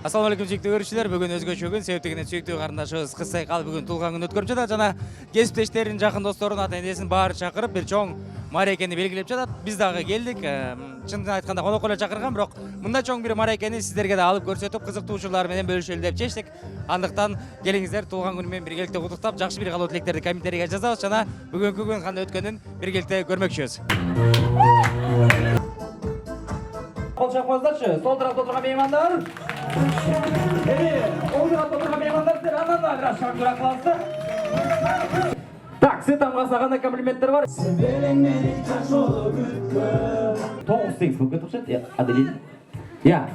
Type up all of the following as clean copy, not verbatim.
Assalamu alaikum сүйіктүү көрүүчүлөр. Бүгүн өзгөчө күн, себептигинен сүйіктүү карындашыбыз Кыз Сайкал бүгүн туулган күн өткөрүп жатат жана кесиптештерин, жакын досторун, ата-энесин баарын чакырып бир чоң мааракени белгилеп жатат. Биз дагы келдик. Чындын айтканда конокко эле чакырган, бирок мындай чоң бир мааракени сиздерге да алып көрсөтүп, кызыктуучулар менен бөлүшөлү деп чечтик. Андыктан келиңиздер туулган күнү менен биргеликте куттуктап, жакшы бир калуу тилектерди комментарийге жазабыз жана бүгүнкү күн кандай өткөнүн биргеликте көрмөкчүбүз. Кол чапкыңыздарчы, сол тарапта отурган меймандар. Оң тарапта отурган меймандар, сиздер андан да бир шаңдыраак кыласыздар. Так, сиз тамгасына кандай комплименттер бар? Тоғыз теңіз болып кетіп жатыр, Аделин. Я.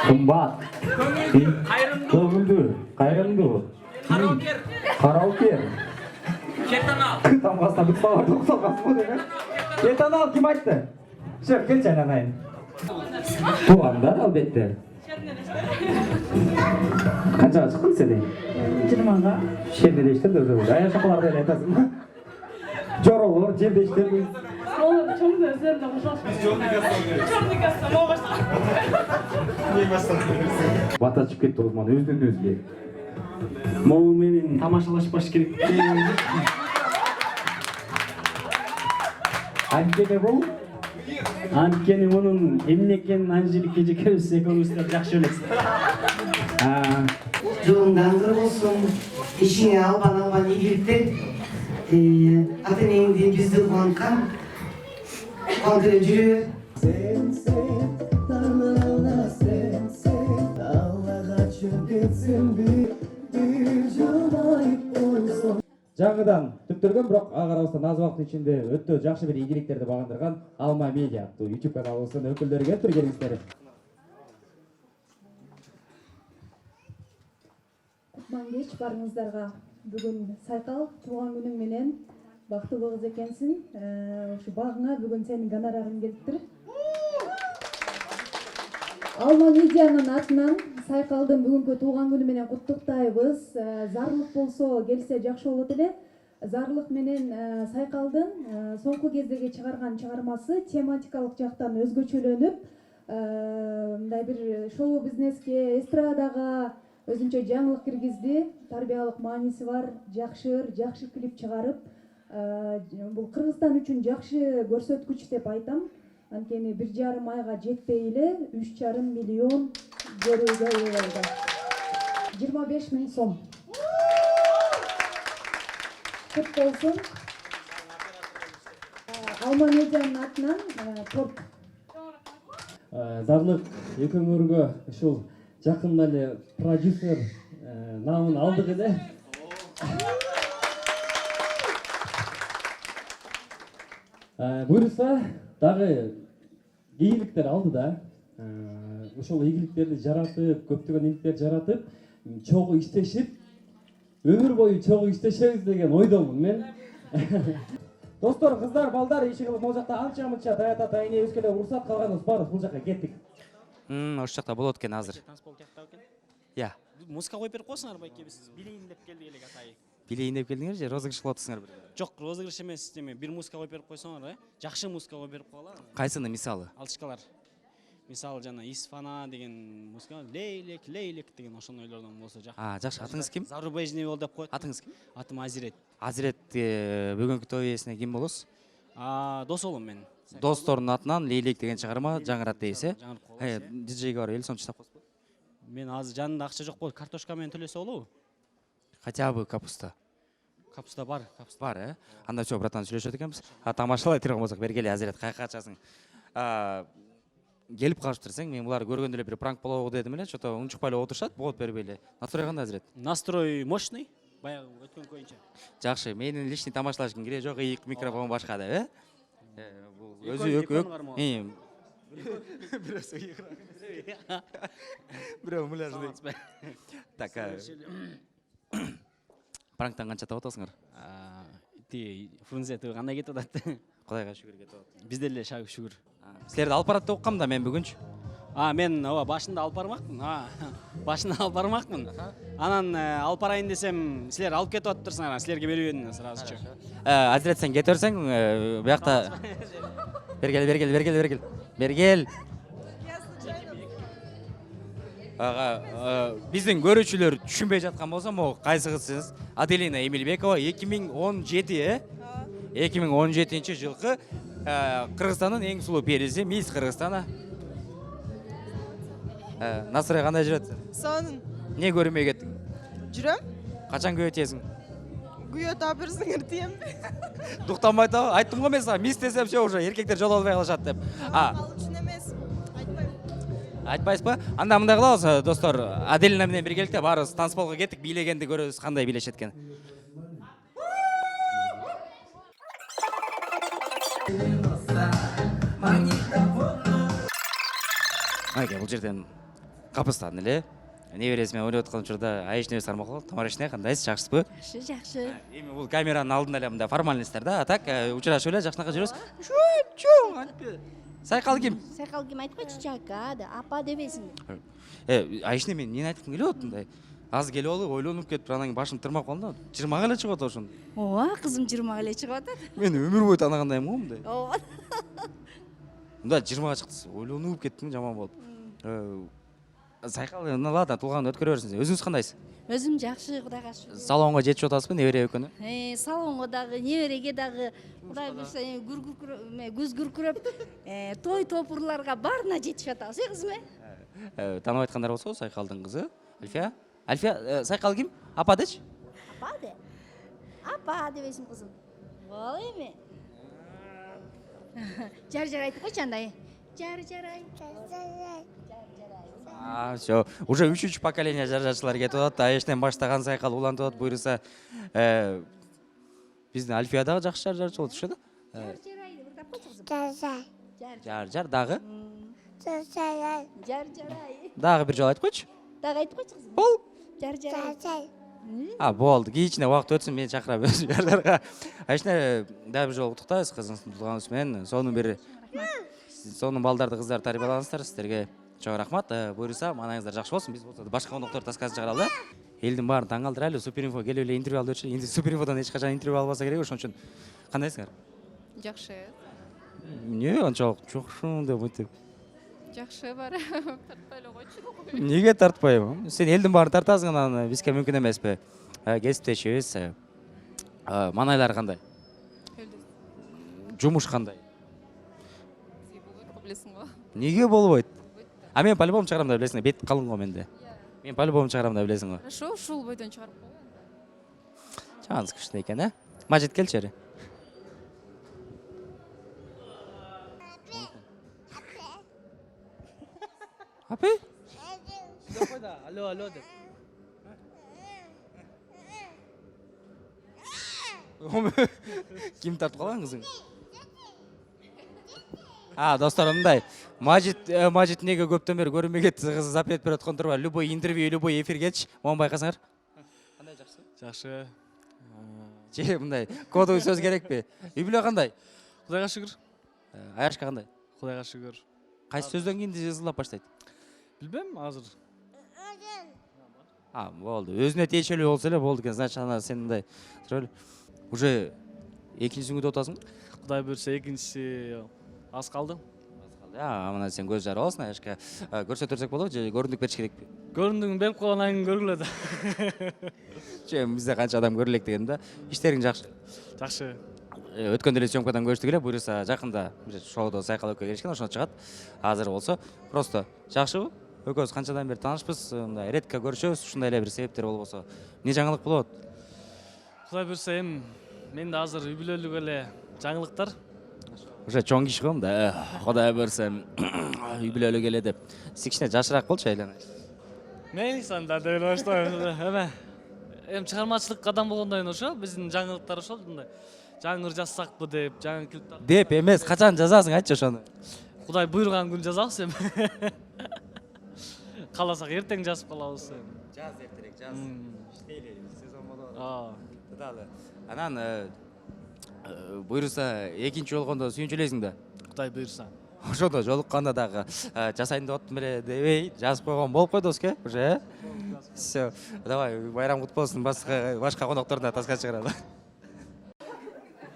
Кымбат. Көңілді. Қайрымды. Қараукер. Кетанал. Тамғасына бүт салар тоқталғасы бұл деме. Кетанал кім айтты? Шеф, келші айнанайын. Туғандар албетті. Қаншаға шықтың сені? 20-ға. Шердештер де өзі. Аяқ шақаларды әлі айтасың ба? Жоролор, жердештер. Ол чоңды өздерінде қошалышпайды. Чоңды кастам, ол қошалышпайды. Бата чып кетті Осман, өзінен өзге. Моу менен тамашалашпаш керек. Анткени бұл? Анткени мунун эмне экенин Анжелика эжекебиз экөөбүздөр жакшы билет. Жолуңда аңгыр болсун, ишиңе албан ийгиликтер. Ата-энеңди бизди кубанткан. Кубандырып жүрө бер. Жаңыдан түптөргөн, бирок ага карабастан аз убакыттын ичинде өтө жакшы бир ийгиликтерди багындырган Алма Медиа аттуу YouTube каналыбыздын өкүлдөрү келиптир, келиңиздер. Кутман кеч барыңыздарга. Бүгүн Сайкал туулган күнүң менен бактылуу кыз экенсиң. Ушу багыңа бүгүн сенин гонорарың келиптир. Алма Медианын атынан Сайкалдын бүгүнкү туулган күнү менен куттуктайбыз. Зарлык болсо келсе жакшы болот эле. Зарлык менен Сайкалдын соңку кездеги чыгарган чыгармасы тематикалык жактан өзгөчөлөнүп, мындай бир шоу бизнеске, эстрадага өзүнчө жаңылык киргизди. Тарбиялык мааниси бар, жакшы клип чыгарып, бул Кыргызстан үчүн жакшы көрсөткүч деп айтам. Анткени 1,5 айга жетпей эле 3,5 миллион көрүүгө ээ болду. 25 000 сом. Кут болсун. Алма Медианын атынан торт. Зарлык экөөңөргө ушул жакында эле продюсер намын алдык эле. Буюрса дагы ийгиликтер алды да. Ошол ийгиликтерди жаратып, көптөгөн ийгиликтер жаратып, чогуу иштешип, өмүр бою чогуу иштешебиз деген ойдомун мен. Достор, кыздар, балдар, иши кылып могул жакта анча-мынча таята энебизге эле уруксат калганыбыз барбыз, бул жакка кеттик. Ошол жакта болот экен азыр. Танцпол жакта экен. Я. Музыка коюп берип койсуңар байке биз билейин деп келдик эле атайы. Билейин деп келдиңер же, розыгрыш кылып атасыңар бир? Жок, розыгрыш эмес, бир музыка коюп берип койсоңор, жакшы музыка коюп берип койгула. Кайсыны мисалы? Алчкалар. Мисалы жана Исфана деген музыка, Лейлек деген ошонойлордон болсо жакшы. Жакшы. Атыңыз ким? Зарубежный бол деп коет. Атыңыз ким? Атым Азирет. Азирет, бүгүнкү той ээсине ким болосуз? Дос болом мен. Достордун атынан Лейлек деген чыгарма жаңырат дейсиз, Жаңырып диджейге бар, эл сончу тап коесузбу? Мен азыр жанында акча жок болот, картошка менен төлөсө болобу? Хотя бы капуста. Капуста бар, Бар, Анда чо, братан, сүйлөшөт экенбиз. Тамашалай турган болсок, бергеле Азирет, кайка качасың. Келип калыштырсаң, мен буларды көргөндө эле бир пранк болобу дедим эле, чото унчукпай эле отурушат, болот бербей эле. Настрой кандай, Азирет? Настрой мощный, баягы өткөн көйүнчө. Жакшы, менин личный тамашалашкым келе жок, ийик микрофон башка деп, Бул өзү Бирөөсү ийгирээк. Бирөө муляжный. Так, пранктан канча таап атасыңар? Ти Фрунзе кандай кетип атат? Кудайга шүгүр кетип атат. Бизде эле шүгүр. Силерди алып барат деп уккам да мен бүгүнчү. Мен башында алып бармакмын. Анан алып барайын десем, силер алып кетип атыптырсыңар, силерге бербедим сразу. Азирет, сен кете берсең, буякта Бергел. биздин көрүүчүлөр түшүнбөй жаткан болсо могу кайсы кызсыз? Аделина Эмилбекова 2017 жылкы Кыргызстандын эң сулуу периси, Мисс Кыргызстана. Насырай кандай жүрөт? Сонун. Не көрмөй кеттиң? Жүрөм. Качан көбөйтесиң? Күйөө табырсыңыр тием. Дуктанбай та, айттым го мен сага, мисс десем все уже эркектер жол албай калышат деп. Ал үчүн эмес. Айтпайм. Айтпайсызбы? Анда мындай кылабыз, достор. Аделина менен биргеликте баарыбыз танцполго кеттик, бийлегенди көрөбүз, кандай бийлешет экен. Майке, бул жерден капыстан эле. Небересі мен ойлап отқан учурда Айшне Сармакова, Тамарашне, кандайсыз, жакшысызбы? Жакшы. Эми бул камеранын алдында эле мындай формальностьтер да, а так учурашып эле жакшынака жүрөбүз. Чоң, айтпы. Сайкал ким? Сайкал ким айтпачы, Жака да, апа дебесиң. Айшне, мен эмне айткым келип атат мындай? Аз келип алып, ойлонуп кетип, анан кийин башым тырмап калды. Жырмак эле чыгып атат ошондо. Ооба, кызым жырмак эле чыгып атат. Мен өмүр бою таанагандаймын го мындай. Ооба. Мындай жырмага чыкты, ойлонуп кеттим жаман болуп. Сайкал, ладно, тулганды өткөрө берсиңиз. Өзүңүз кандайсыз? Өзүм жакшы, Кудайга шүгүр. Салонго жетип атасызбы, небере экөнү? Салонго дагы, небереге дагы, Кудай буйрса, күз күркүрөп, той топурларга баарына жетишип атабыз, кызым? Таанып айткандар болсо, Сайкалдын кызы Альфия. Альфия, Сайкал ким? Апа дечи? Апа де. Апа дебесиң, кызым. Бол эми. Жар айтып койчу андай. Жар-жарай. Все, уже 3-3 поколение жаржачылар кетип атат. Айштен баштаган Сайкал улантып атат, буйрса биздин Альфия дагы жакшы жаржачы болот, ошо да? Жар-жарай деп айтып койчу, кызым. Жар дагы? Жар-жарай. Дагы бир жолу айтып койчу. Дагы айтып койчу, кызым. Бол. Жар-жарай. Болду. Кийинчине убакыт өтсүн, мен чакырам өз жарларга. Айшне, дагы бир жолу куттуктайбыз кызыңыздын туулганыңыз менен. Сонун балдарды, кыздарды тарбиялаңыздар. Сиздерге чоң рахмат. Буйрса, маанайыңыздар жакшы болсун. Биз болсо башка кондуктор таскасын чыгаралы. Элдин баарын таң калтырайлы. Суперинфо келип эле интервью алып өтчү. Эми Суперинфодон эч качан интервью албаса керек, ошон үчүн. Кандайсыңар? Жакшы. Эмне анчалык жакшы деп айтып? Жакшы бар. Тартпай эле койчу. Неге тартпайбы? Сен элдин баарын тартасың, анан бизге мүмкүн эмеспи? Кесиптешибиз. Маанайлар кандай? Жумуш кандай? Билесиң го. Неге болбойт? Мен по-любому чыгарам да билесиң, бет калың го менде. Мен по-любому чыгарам да билесиң го. Хорошо, ушул бойдон чыгарып кой. Чаңыз күчтүү экен, Мажит келчи ери. Апы? Койда, алло деп. Ким тартып калган кызың? Достор, мындай. Мажит неге көптөн бери көрүнбөй кетти, кызы запрет берип аткан турбайбы? Любой интервью, любой эфиргечи, могу байкасаңар. Кандай жакшы? Жакшы. Же мындай кодовый сөз керекпи? Үй бүлө кандай? Кудайга шүгүр. Аяшка кандай? Кудайга шүгүр. Кайсы сөздөн кийин ызылдап баштайт? Билбем, азыр. Болду. Өзүнө тиешелүү болсо эле болду экен. Значит, ана сен мындай туралы. Уже экинчисин күтүп атасың? Кудай буйрса экинчиси аз калды. Мына сен көз жара аласың, Аяшка. Көрсөтөрсөк болобу же көрүндүк бериш керекпи? Көрүндүгүн берип койгондон кийин көргүлө да. Бизде канча адам көрүлөк дегем да. Иштериң жакшы. Жакшы. Өткөн эле съемкадан көрүштүк эле, буйрса жакында шоудо Сайкал экөө келишкен, ошондо чыгат. Азыр болсо просто жакшыбы? Экөөбүз канчадан бери таанышпыз, мындай редко көрүшөбүз, ушундай эле бир себептер болбосо. Эмне жаңылык болот? Кудай буйрса эми менде азыр үй бүлөлүк эле жаңылыктар. Уже чоң киши го да. Кудай буйрса үй бүлөлүк эле деп. Сиз кичине жашыраак болчу Айлана. Мен санда деп баштайм. Эми чыгармачылык адам болгондон кийин ошо биздин жаңылыктар ошол мындай. Жаңыр жазсакпы деп, жаңы клиптер. Деп эмес, качан жазасың, айтчы ошону. Кудай буйрган күн жазабыз эми. Каласак эртең жазып калабыз эми. Жаз эртерээк, жаз. Иштейли, сезон болот. Далы. Анан буйрса экинчи жолгондо сүйүнчүлөйсүң да. Кудай буйрса. Ошондо жолукканда дагы жасайын деп аттым эле дебей жазып койгон болуп койдубузке, уже. Всё. Давай, байрам кут болсун, башка конокторду да таскап чыгаралы.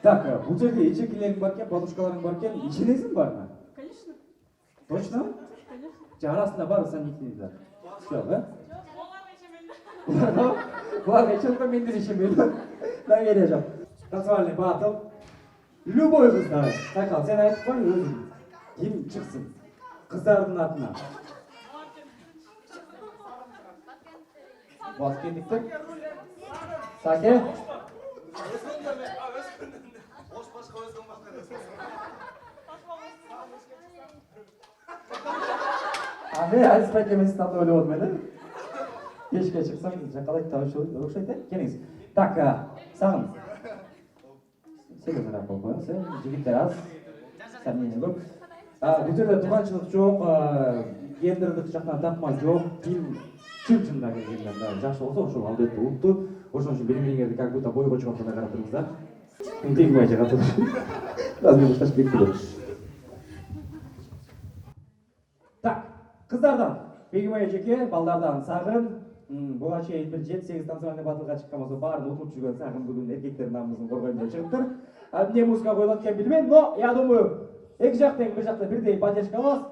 Так, бул жерде эчекелериң бар экен, подушкаларың бар экен, ишенесиң барына? Конечно. Точно? Конечно. Же арасында бар, сен ишенесиң. Жоқ, Бұларға ешқандай мендер ішемейді. Да келе жоқ. Танцевальный батл. Любой қыздар. Сайқал, сен айтып қой өзің. Кім шықсын? Қыздардың атына. Баскетниктер. Саке. Әліспәк емесі тапты өлі болмайды. Кешке шықсам, жақалай оқшайды. Келіңіз. Так, сағын. Сен өзін рап болып қойыңыз. Жігіттер аз. Сәмнені көп. Бұл жерде тұрғаншылық жоқ, гендерлік жақтан тапма жоқ. Фильм шын-шынында келгендер. Жақсы болса, ошол албетте ұлтты. Ошон үшін белгілегенді как будто бойға шығатына қарап тұрыңыздар. Тегін бай жаға тұрыңыз. Размен ұшташ бекті. Так, қыздардан Бегімай жеке, балдардан Сағын. Бұға шейін бір 7-8 танцевальный батылға шыққан болса, барын ұтылып жүрген Сағын бүгін еркектер намысын қорғайында шығып тұр. Не музыка қойылады екен білмеймін, но я думаю, екі жақтан бір жақта бірдей поддержка аласыз.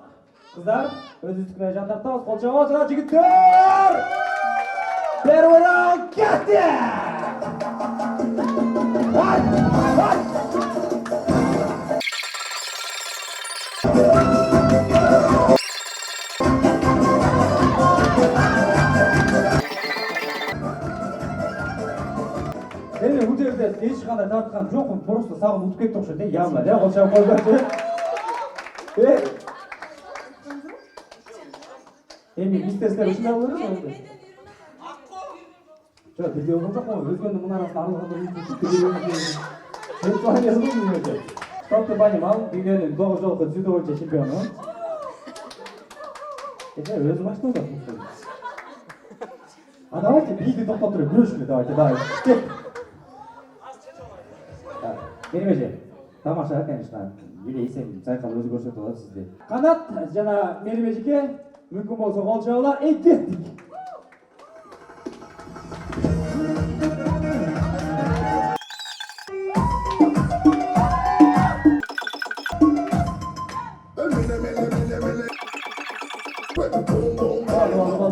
Қыздар, өз үстігіне жандар тауыз, қол жауыз, жана жігіттер! Первый раунд, кетті! Мен бұл жерде ешқандай тартқан жоқпын, просто Сағын ұтып кетті оқшайды, явно, қол жауып қойды. Эми мистерлер ушундай болот эле. Жок, бизде болгон жок, өзгөнүн мына арасында аралганда Сен туан жазылдың өзі. Топты понимал, дүйнөнүн 9 жолку дзюдо боюнча чемпиону. Өзү баштап атат. Давайте бийди токтоп туруп күрөшүлү, давайте. Менимче, тамаша, конечно. Юлия Исен сайкал өзү көрсөтүп атат сизди. Канат жана Мелимежике мүмкін болса қол жаулар, кеттік.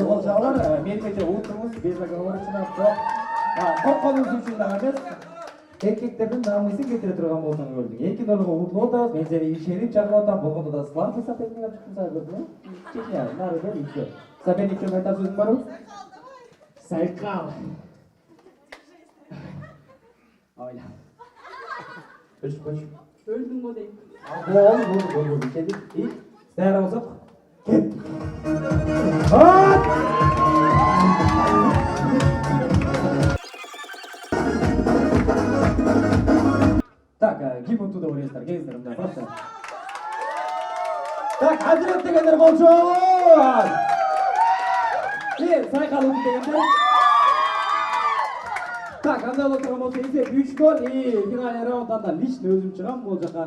Қол жаулар, менімете ұлтыңыз, безбаға орысына қорққаныңыз үшін дағамыз. Erkeklerдің намысын кетіре тұрған болсаң көрдің. Еркен орынға ұтылы отауыз, мен сені ешеріп жағып отам, болғанда да сларты сапетінен шыққын сай көрдің. Чекне, нары да үйкі. Сапетниктерін айтар сөзің бару? Сайқал. Ойла. Өшіп. Өлдің ғой деймін. Болды. Кедік. И, сәйра болсақ. Кеттік. От! Так, гимн туда урезтар, гейздерім да, просто. Так, әділет дегендер қол жауын! Сайқал ұтып дегендер. Так, анда отырған болса есеп 3-0 и финальный раундтанда лично өзім шығам бұл жаққа.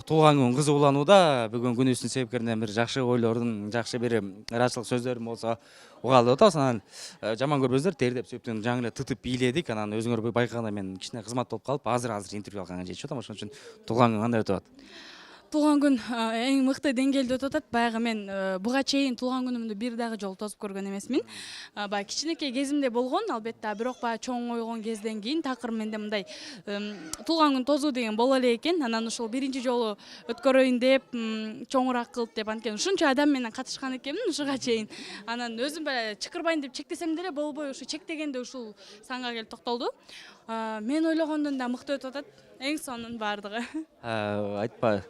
Туған күн қызы улануда, бүгін күнүстүн себепкеринен бир жакшы ойлордун, жакшы бир ырачылык сөздөрүм болсо угалып атабыз. Анан жаман көрбөңүздөр, тердеп сөйптөн жаңы эле тытып бийледик. Анан өзүңөр байкаганда мен кичине кызмат болуп калып, азыр интервью алганга жетип атам. Ошон үчүн туган күн кандай өтүп атат? Туган күн эң мыкты деңгээлде өтүп атат. Баягы мен буга чейин туган күнүмдү бир дагы жолу тосуп көргөн эмесмин. Баягы кичинекей кезимде болгон, албетте, бирок баягы чоң ойгон кезден кийин такыр менде мындай туган күн тосуу деген боло эле экен. Анан ошол биринчи жолу өткөрөйүн деп, чоңураак кылып деп, анткени ушунча адам менен катышкан экенмин ушуга чейин. Анан өзүм баягы чыкырбайын деп чектесем деле болбой, ушу чектегенде ушул санга келип токтолду. Мен ойлогондон да мыкты өтүп атат. Эң сонун бардыгы. Айтпа.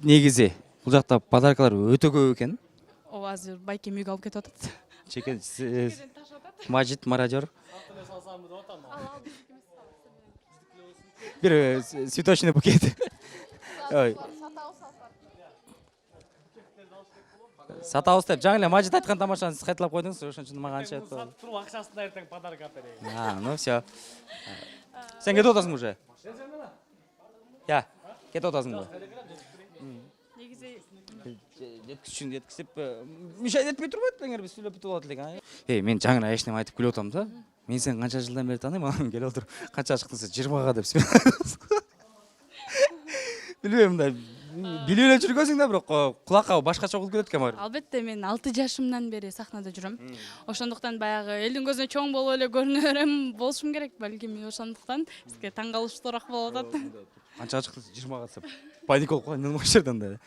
Негизи бул жакта подаркалар өтө көп экен. Азыр байкем үйгө алып кетип атат. Чекен Мажит мародер. Бир цветочный букет. Ой. Сатабыз деп жаңы эле Мажит айткан тамашаны сиз кайталап койдуңуз, ошон үчүн мага анча айтты. Туруп акчасын эртең подарок алып берейин. Ну всё. Сен кетип атасың уже? Я, кетип атасың го? Негизи жеткизип, мешать этпей турбайт эгер биз сүйлөп бүтүп алат элек. Мен жаңы эле эч неме айтып күлүп атам да. Мен сени канча жылдан бери тааныйм, анан келип отуруп, канча чыктың сен 20га деп. билбейм мындай билип эле жүргөнсүң да бирок кулакка башкача угулуп келет экен баары. Албетте мен 6 жашымдан бери сахнада жүрөм. Ошондуктан баягы элдин көзүнө чоң болуп эле көрүнө берем болушум керек балким. Ошондуктан сизге таң калыштуураак болуп атат. Канчага чыкты 20га катсап паник болуп калган ошол жерден да.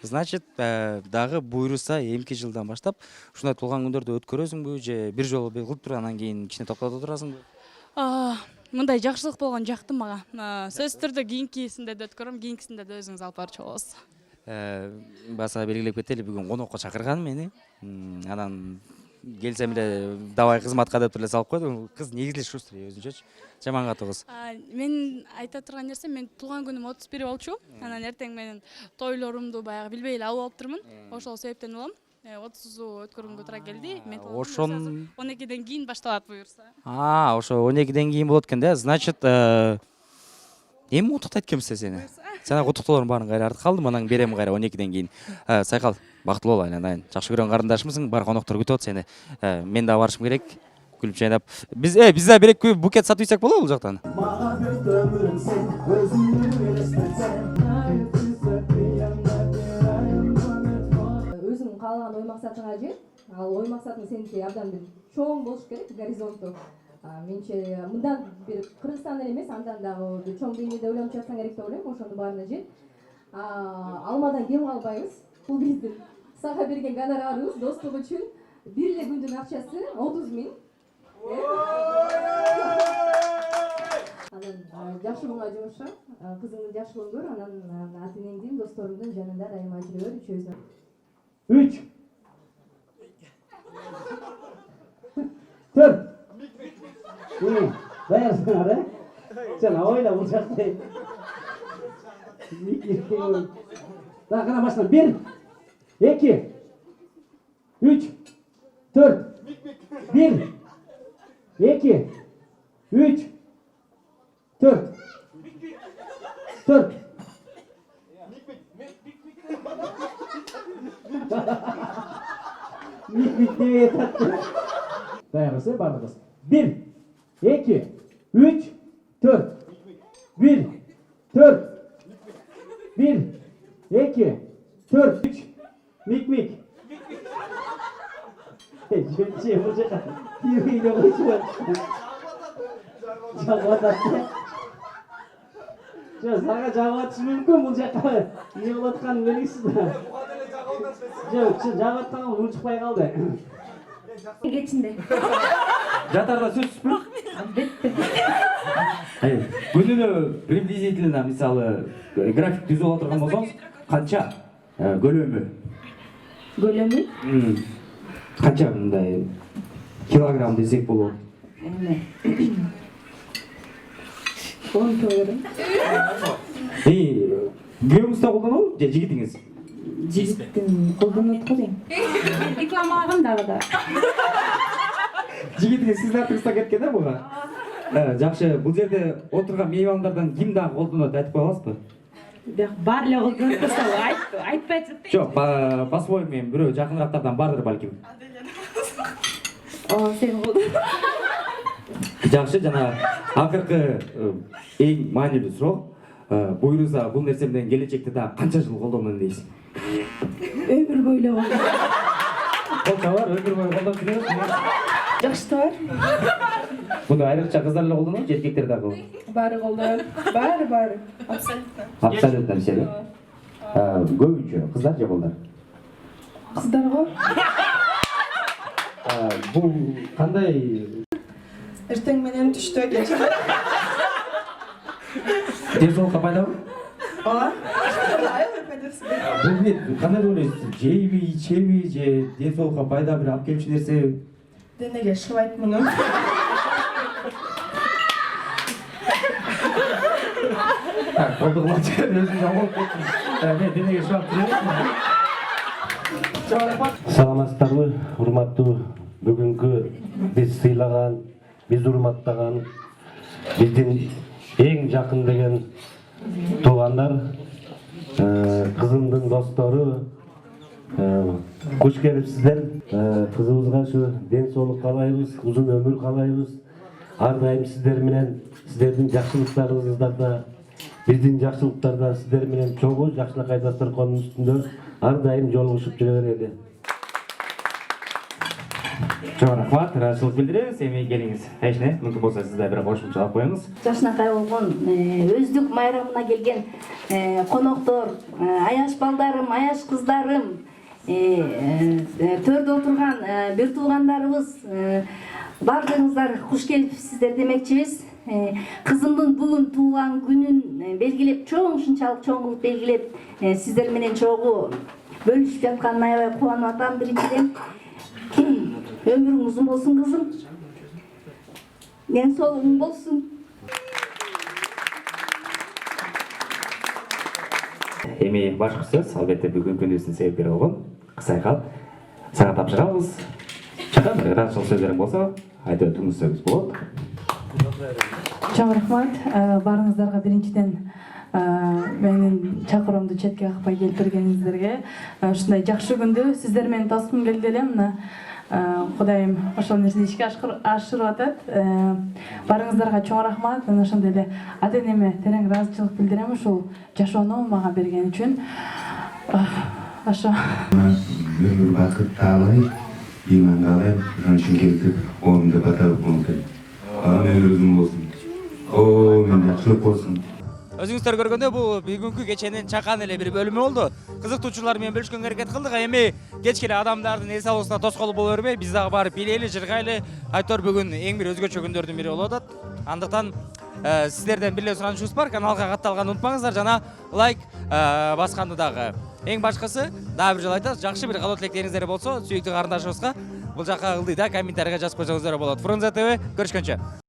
Значит, дагы буйруса эмки жылдан баштап ушундай туулган күндөрдү өткөрөсүңбү же бир жолу кылып туруп анан кийин кичине токтотуп турасыңбы? Мындай жакшылык болгон жакты мага. Сөзсүз түрдө кийинкисинде да өткөрөм, кийинкисинде да өзүңүз алып барчу болосуз. Баса белгилеп кетели, бүгүн конокко чакырган мени. Анан келсем эле давай кызматка деп эле салып койду. Кыз негизи эле шустрый өзүнчөчү. Жаман катуу кыз. Мен айта турган нерсем, мен туулган күнүм 31 болчу. Анан эртең менен тойлорумду баягы билбей эле алып алыптырмын. Ошол себептен улам. 30 өткөргөнгө туура келди. Мен ошон 12ден кийин башталат буюрса. Ошо 12ден кийин болот экен да. Значит, эми куттуктайт экенбиз сени. Сен куттуктоолордун баарын кайра артып калдым, анан берем кайра 12ден кийин. Сайкал, бактылуу бол айнадайын. Жакшы көргөн карындашымсың, бар коноктор күтүп атат сени. Мен да барышым керек. Күлүп чайнап. Биз да бир эки букет сатып ийсек болобу бул жактан? Өзүң каалаган ой максатыңа жет. Ал ой максатың сеники абдан бир чоң болуш керек, горизонту. Менче мындан бир Кыргызстан эле эмес, андан дагы бир чоң деңгээлде ойлонуп жатсаң керек деп ойлойм. Ошонун баарына жет. Алмадан кем калбайбыз. Бул биздин сага берген гонорарыбыз достук үчүн. Бир эле күндүн акчасы 30 000. Анан жакшы муңа жумуша, кызыңдын жакшылыгын көр, анан ата энеңдин, досторуңдун жанында дайыма жүрө бер, үчөөбүздүн. 3 4 Dayansınlar ha? Sen havayla vuracaksın. Daha kana başla. 1 2 3 4 1 2 3 4 4 Mik diye tattı. Dayanırsa bağırırız. 1 2 3 4 1 4 1 2 4 3 Mik şey olacak. Yürüyle uçuyor. Cevap attı. Sana cevap atış mümkün bu cevap. Ne olatkan belirsiz de. Cevap atkan uçukpay kaldı. Geçinde. Жатарда сөз түспү? Албетте. Күнүнө приблизительно мисалы график түзүп отурган болсоңуз, канча көлөмү? Көлөмү? Канча мындай килограмм десек болот? 10 кг. Күйөөңүз да колдонобу же жигитиңиз? Жигиттин колдонот го дейм. Рекламалаган дагы да. Жигитиңиз сиздин артыңызда кеткен да буга? Жакшы, бул жерде отурган меймандардан ким дагы колдонот айтып кое аласызбы? Барлыгы колдонот, айтпай жатты. Жок, по-своему мен бирөө жакыныраактардан бардыр балким. Сен колдон. Жакшы, жана акыркы эң маанилүү суроо. Буйруса бул нерсе менен келечекте да канча жыл колдонмун дейсиң? Өмүр бойло колдон. Колча бар, өмүр бою колдонуп жүрөбүз. Жакшы бар. Муну айрыкча кыздар эле колдонобу же эркектер дагы? Баары колдонот. Баары. Абсолютно. Абсолютно нече? Көбүнчө кыздар же балдар? Кыздарго. Бул кандай Эртең менен түштө кечке. ден соолукка пайдабы? Ооба. Бул эмне кандай деп ойлойсуз? Жейби, ичеби же ден соолукка пайда бир алып келчү нерсеби? Денеге шыбайт муну. Колдугулачы өзүң жамалып кеттиң. Мен денеге шыбап жүрөм. Саламатсыздарбы, урматтуу бүгүнкү биз сыйлаган, биз урматтаган, биздин эң жакын деген туугандар, кызымдын достору, куш келипсиздер. Кызыбызга ушу ден соолук каалайбыз, узун өмүр каалайбыз. Ар дайым сиздер менен, сиздердин жакшылыктарыңыздарда Биздин жакшылыктарда сиздер менен чогуу жакшылык дасторконунун үстүндө ар дайым жолугушуп жүрө берели. Чоң рахмат, ыраазычылык билдиребиз. Эми келиңиз. Эшне, мүмкүн болсо сиз да бир кошумчалап коюңуз. Жашынакай болгон өздүк майрамына келген коноктор, аяш балдарым, аяш кыздарым, төрдө отурган бир туугандарыбыз, баардыгыңыздар куш келипсиздер демекчибиз. Кызымдын бүгүн туулган күнүн белгилеп, ушунчалык чоң кылып белгилеп, сиздер менен чогуу бөлүшүп жатканына аябай кубанып атам. Биринчиден, өмүрүң узун болсун кызым. Ден соолугуң болсун. Эми башкы сөз, албетте бүгүн күнүбүздүн себепкери болгон Кысайкал. Сага тапшырабыз. Чакан ыраазычылык сөздөрүң болсо, айтып өтүңүзсөңүз болот. Чоң рахмат. Баарыңыздарга биринчиден менин чакыруумду четке какпай келип бергениңиздерге, ушундай жакшы күндү сиздер менен тоскум келди эле. Мына Кудайым ошол нерсени ишке ашырып атат. Баарыңыздарга чоң рахмат. Мен ошондой эле ата-энеме терең ыраазычылык билдирем ушул жашоону мага берген үчүн. Ошо. Өмүр бакыт таалай, иман калайм, ошон келип оомду батабып мүмкүн. Өмүр uzun болсун. Мен жакшылык болсун. Өзүңүздөр көргөндөй бул бүгүнкү кеченин чакан эле бир бөлүмү болду. Кызыктуучулар менен бөлүшкөнгө аракет кылдык. Эми кечки эле адамдардын эс алуусуна тоскоол боло бербей, биз дагы барып бийлейли, жыргайлы. Айтор бүгүн эң бир өзгөчө күндөрдүн бири болуп атат. Андыктан сиздерден бир эле суранышыбыз бар. Каналга катталганды унутпаңыздар, жана лайк басканды дагы. Эң башкысы, дагы бир жолу айтабыз, жакшы бир каалоо тилектериңиздер болсо, сүйүктүү карындашыбызга бул жака ылдый да комментарийге жазып койсоңуздар болот. Фрунзе ТВ, көрүшкөнчө.